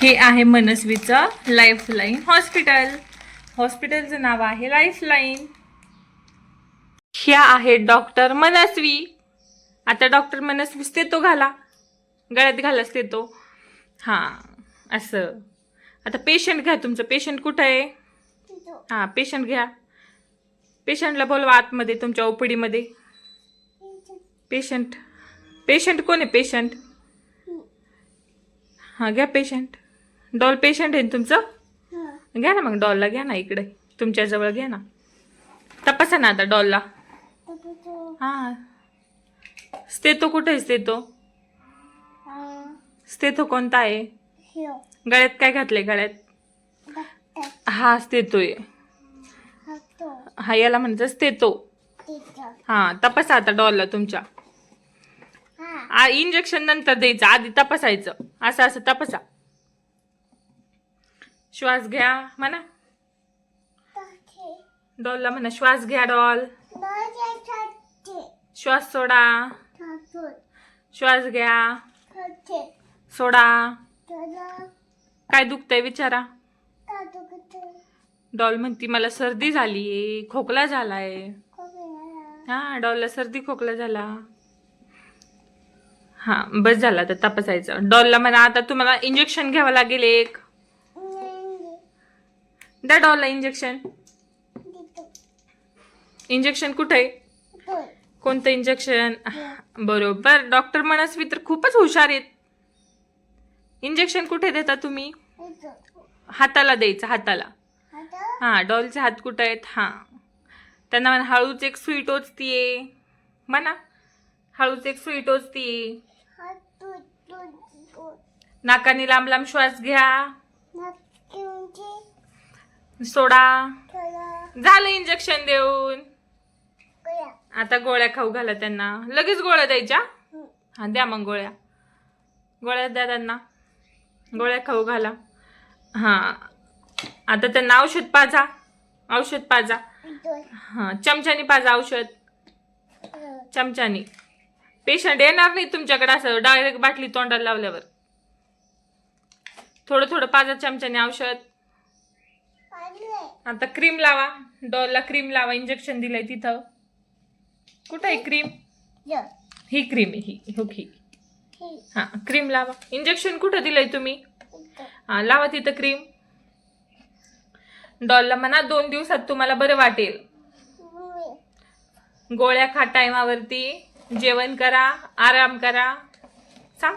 हे आहे मनस्वीचं lifeline hospital. हॉस्पिटलचं नाव आहे लाईफलाईन. ह्या आहे डॉक्टर मनस्वी. आता डॉक्टर मनस्वी स्टेथो घाला, गळ्यात घाला स्टेथो. हां असं. आता पेशंट घ्या. तुमचं पेशंट कुठं आहे? हां पेशंट घ्या. पेशंटला बोलवा आतमध्ये तुमच्या ओपीडीमध्ये. पेशंट पेशंट कोण आहे? पेशंट हां घ्या पेशंट. डॉल पेशंट आहे ना तुमचं? घ्या ना मग डॉलला घ्या ना इकडे तुमच्याजवळ घ्या ना. तपासा ना आता डॉलला. हां स्टेथो कुठे आहे? स्टेथो स्टेथो कोणता आहे? गळ्यात काय घातलंय? गळ्यात हा स्टेथो आहे. हा याला म्हणतात स्टेथो. हां तपासा आता डॉलला तुमच्या. इंजेक्शन नंतर द्यायचं, आधी तपासायचं. असं असं तपासा. श्वास घ्या म्हणा डॉलला, म्हणा श्वास घ्या डॉल. श्वास सोडा. श्वास घ्या सोडा. काय दुखतंय विचारा. डॉल म्हणती मला सर्दी झालीये, खोकला झालाय. हा डॉलला सर्दी खोकला झाला. हा बस झाला तर तपासायचं. डॉलला म्हणा आता तुम्हाला इंजेक्शन घ्यावं लागेल एक. द्या डॉलला इंजेक्शन. इंजेक्शन कुठे आहे? कोणतं इंजेक्शन? बरोबर. डॉक्टर मनस्वी तर खूपच हुशार आहेत. इंजेक्शन कुठे देता तुम्ही? हाताला द्यायचं, हाताला. हां डॉलचे हात कुठे आहेत? हां त्यांना म्हणा हळूच एक सुई टोचतीये म्हणा. हळूच एक सुई टोचतीये. नाकाने लांब लांब श्वास घ्या. सोडा. झालं इंजेक्शन देऊन. आता गोळ्या खाऊ घाला त्यांना. लगेच गोळ्या द्यायच्या. हा द्या मग गोळ्या. गोळ्या द्या त्यांना. गोळ्या खाऊ घाला. हा आता त्यांना औषध पाजा. औषध पाजा. हा चमच्यानी पाजा औषध. चमच्यानी. पेशंट येणार नाही तुमच्याकडे असं डायरेक्ट बाटली तोंडाला लावल्यावर. थोडं थोडं पाजा चमच्याने औषध. आता क्रीम लावा. डॉलला क्रीम लावा. इंजेक्शन दिलंय तिथं. कुठं आहे क्रीम? ही क्रीम आहे ही. हो ही. हा क्रीम लावा. इंजेक्शन कुठं दिलंय तुम्ही? हा लावा तिथं क्रीम. डॉलला म्हणा 2 दिवसात तुम्हाला बरं वाटेल. गोळ्या खा टायमावरती. जेवण करा. आराम करा. सांग.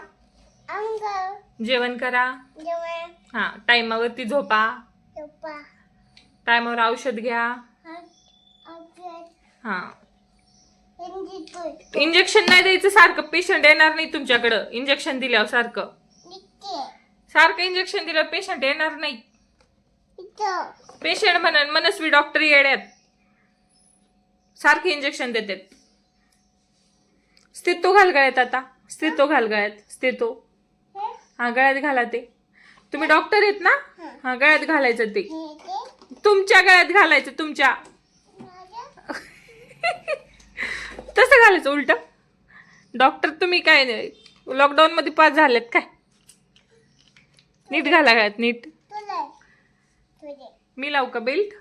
जेवण करा. हा टायमावरती झोपा. टायमावर औषध घ्या. हा इंजेक्शन नाही द्यायचं सारखं. पेशंट येणार नाही तुमच्याकडं इंजेक्शन दिल्यावर. सारखं सारखं इंजेक्शन दिल्यावर पेशंट येणार नाही. पेशंट म्हणून मनस्वी डॉक्टर येड्यात सारखे इंजेक्शन देतात. स्टेथो घाल गळ्यात आता. स्टेथो घाल गळ्यात. स्टेथो हा गळ्यात घाला ते. तुम्ही डॉक्टर आहेत ना? हा गळ्यात घालायचं ते. तुमच्या गळ्यात घालायचं. तुमच्या तसं घालायचं उलट. डॉक्टर तुम्ही काय लॉकडाऊन मध्ये पास झालेत काय? नीट घाला गळ्यात नीट. मी लावू का बेल्ट?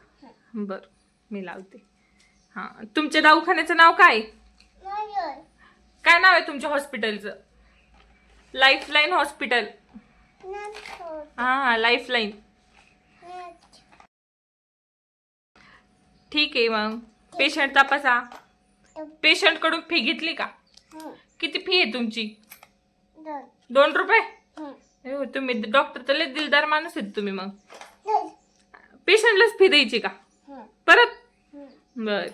बर मी लावते. हा तुमच्या दवाखान्याचं नाव काय? काय नाव आहे तुमच्या हॉस्पिटलचं? Lifeline hospital. हा लाईफलाईन. ठीक आहे मग पेशंट तपासा. पेशंट कडून फी घेतली का? किती फी आहे तुमची? 2 रुपये. तुम्ही डॉक्टर तर लय दिलदार माणूस आहेत तुम्ही. मग पेशंटलाच फी द्यायची का परत? बर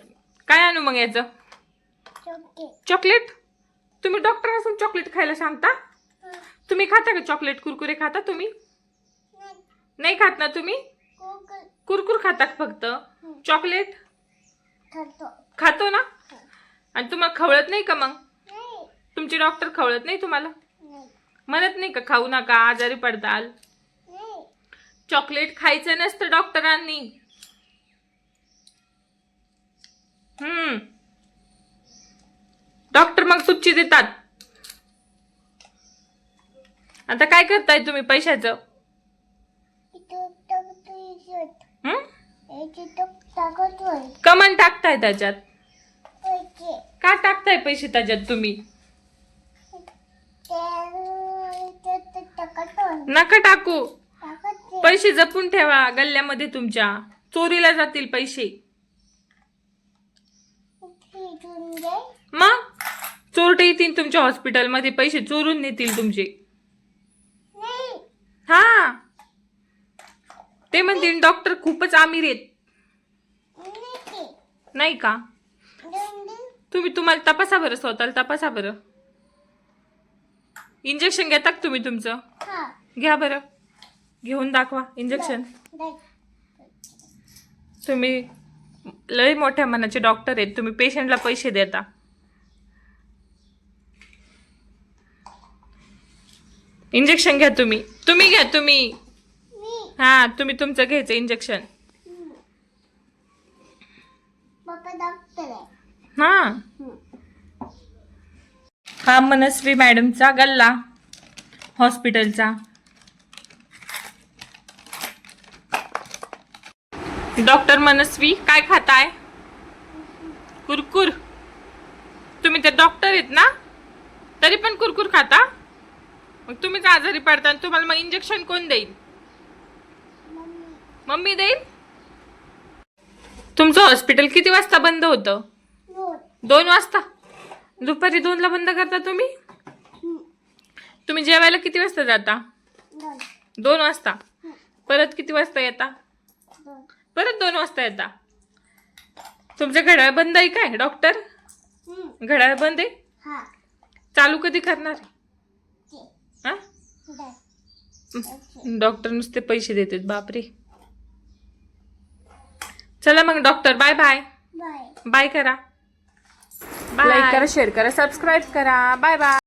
काय आणू मग याचं? चॉकलेट. तुम्ही डॉक्टर असून चॉकलेट खायला सांगता? तुम्ही खाता का चॉकलेट? कुरकुरे खाता तुम्ही? नाही खात ना तुम्ही? कुरकुर खाता फक्त. चॉकलेट खातो ना? आणि तुम्हाला खवळत नाही का मग? तुमचे डॉक्टर खवळत नाही तुम्हाला? म्हणत नाही का खाऊ नका आजारी पडताल? चॉकलेट खायचं नसतं डॉक्टरांनी. डॉक्टर मग सुच्ची देतात. आता काय करताय तुम्ही पैशाचं? हं? कमन टाकताय त्याच्यात? का टाकताय पैसे त्याच्यात तुम्ही? नका टाकू. पैसे जपून ठेवा गल्ल्यामध्ये तुमच्या. चोरीला जातील पैसे. मग चोरटे येतील तुमच्या हॉस्पिटलमध्ये, पैसे चोरून नेतील तुमचे. हा, ते म्हणतील डॉक्टर खूपच आमिर आहेत. नाही का? तुम्हाला तपासा बरं, स्वतःला तपासा बरं. इंजेक्शन घेता का तुम्ही तुमचं? घ्या बरं, घेऊन दाखवा इंजेक्शन. तुम्ही लय मोठ्या मनाचे डॉक्टर आहेत, तुम्ही पेशंटला पैसे देता. इंजेक्शन घ्या तुम्ही. घ्या तुम्ही. हा, तुम्ही तुमचं घ्यायचं इंजेक्शन. हा, हा मनस्वी मॅडमचा गल्ला हॉस्पिटलचा. डॉक्टर मनस्वी, काय खाताय? कुरकुर. तुम्ही तर डॉक्टर आहेत ना, तरी पण कुरकुर खाता? मग तुम्हीच आजारी पडता. तुम्हाला मग इंजेक्शन कोण देईल? मम्मी देईल. तुमचं हॉस्पिटल किती वाजता बंद होतं? 2 वाजता. दुपारी 2ला बंद करता तुम्ही? तुम्ही जेवायला किती वाजता जाता? 2 वाजता. परत किती वाजता येता? परत 2 वाजता येता. तुमचं घड्याळ बंद आहे काय डॉक्टर? घड्याळ बंद आहे? चालू कधी करणार? हा, डॉक्टर नुसते पैसे देतात. बापरे. चला मग डॉक्टर, बाय बाय. बाय करा. लाईक करा, शेअर करा, सबस्क्राईब करा. Bye bye.